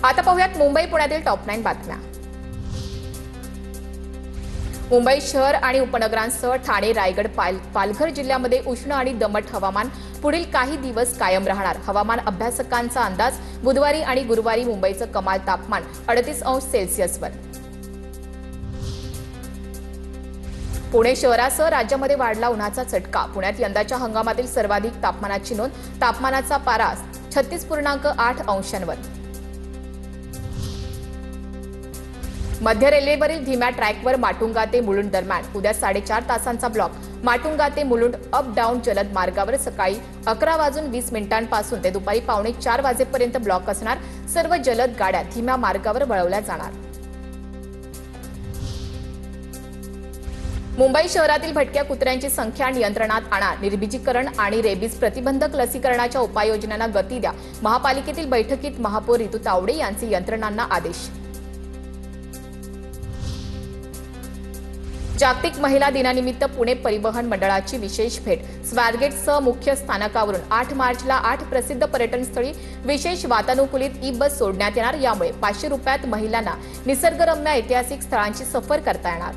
आता पाहूयात मुंबई पुण्यातील टॉप 9 बातम्या। मुंबई शहर आणि उपनगरांसह ठाणे, रायगड, पालघर जिल्ह्यामध्ये उष्ण आणि दमट हवामान पुढील काही दिवस कायम राहणार। हवामान अभ्यासकांचा अंदाज, बुधवारी आणि गुरुवारी मुंबईचं कमाल तापमान 38°C वर। पुणे शहरासह राज्यामध्ये वाढला उन्हाचा चटका। पुण्यात यंदाच्या हंगामातील सर्वाधिक तापमानाची नोंद। तापमानाचा पारा 36.8°वर। मध्य रेल्वेवरील धीम्या ट्रॅकवर माटुंगा ते मुलुंड दरम्यान उद्या 4.5 तासांचा ब्लॉक। माटुंगा ते मुलुंड अप डाऊन जलद मार्गावर सकाळी 11:20 पासून ते दुपारी 3:45 वाजेपर्यंत ब्लॉक असणार। सर्व जलद गाड्या धीम्या मार्गावर वळवल्या जाणार। मुंबई शहरातील भटक्या कुत्र्यांची संख्या नियंत्रणात आणा। निर्बीजीकरण आणि रेबीज प्रतिबंधक लसीकरणाच्या उपाययोजनांना गती द्या। महापालिकेतील बैठकीत महापौर रितू तावडे यांचे यंत्रणांना आदेश। जागतिक महिला दिनानिमित्त पुणे परिवहन मंडळाची विशेष भेट। स्वारगेटसह मुख्य स्थानकावरून 8 मार्चला 8 प्रसिद्ध पर्यटनस्थळी विशेष वातानुकूलित ई-बस सोडण्यात येणार। यामुळे 500 रुपयात महिलांना निसर्गरम्य ऐतिहासिक स्थळांची सफर करता येणार।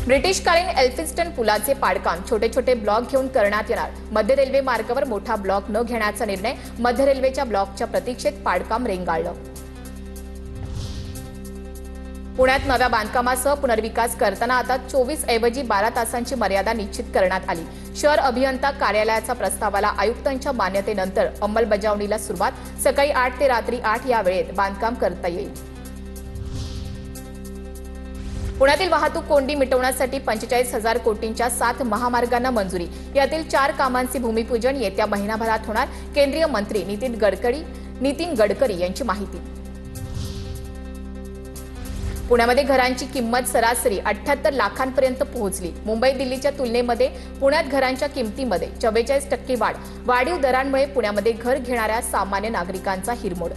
ब्रिटिशकालीन एल्फिन्स्टन पुलाचे पाडकाम छोटे छोटे ब्लॉक घेऊन करण्यात येणार। मध्य रेल्वे मार्गावर मोठा ब्लॉक न घेण्याचा निर्णय। मध्य रेल्वेच्या ब्लॉकच्या प्रतीक्षेत पाडकाम रेंगाळलं। पुण्यात नव्या बांधकामासह पुनर्विकास करताना आता 24 ऐवजी 12 तासांची मर्यादा निश्चित करण्यात आली। शहर अभियंता कार्यालयाचा प्रस्तावाला आयुक्तांच्या मान्यतेनंतर अंमलबजावणीला सुरुवात। सकाळी 8 ते रात्री 8 या वेळेत बांधकाम करता येईल। पुण्यातील वाहतूक कोंडी मिटवण्यासाठी 45,000 कोटींच्या 7 महामार्गांना मंजुरी। यातील 4 कामांचे भूमिपूजन येत्या महिनाभरात होणार। केंद्रीय मंत्री नितीन गडकरी यांची माहिती। पुण्यामध्ये घरांची किंमत सरासरी 78 लाखांपर्यंत पोहोचली। मुंबई दिल्लीच्या तुलनेमध्ये पुण्यात घरांच्या किमतीमध्ये 44% वाढ। वाढीव दरांमुळे पुण्यामध्ये घर घेणाऱ्या सामान्य नागरिकांचा हिरमोड।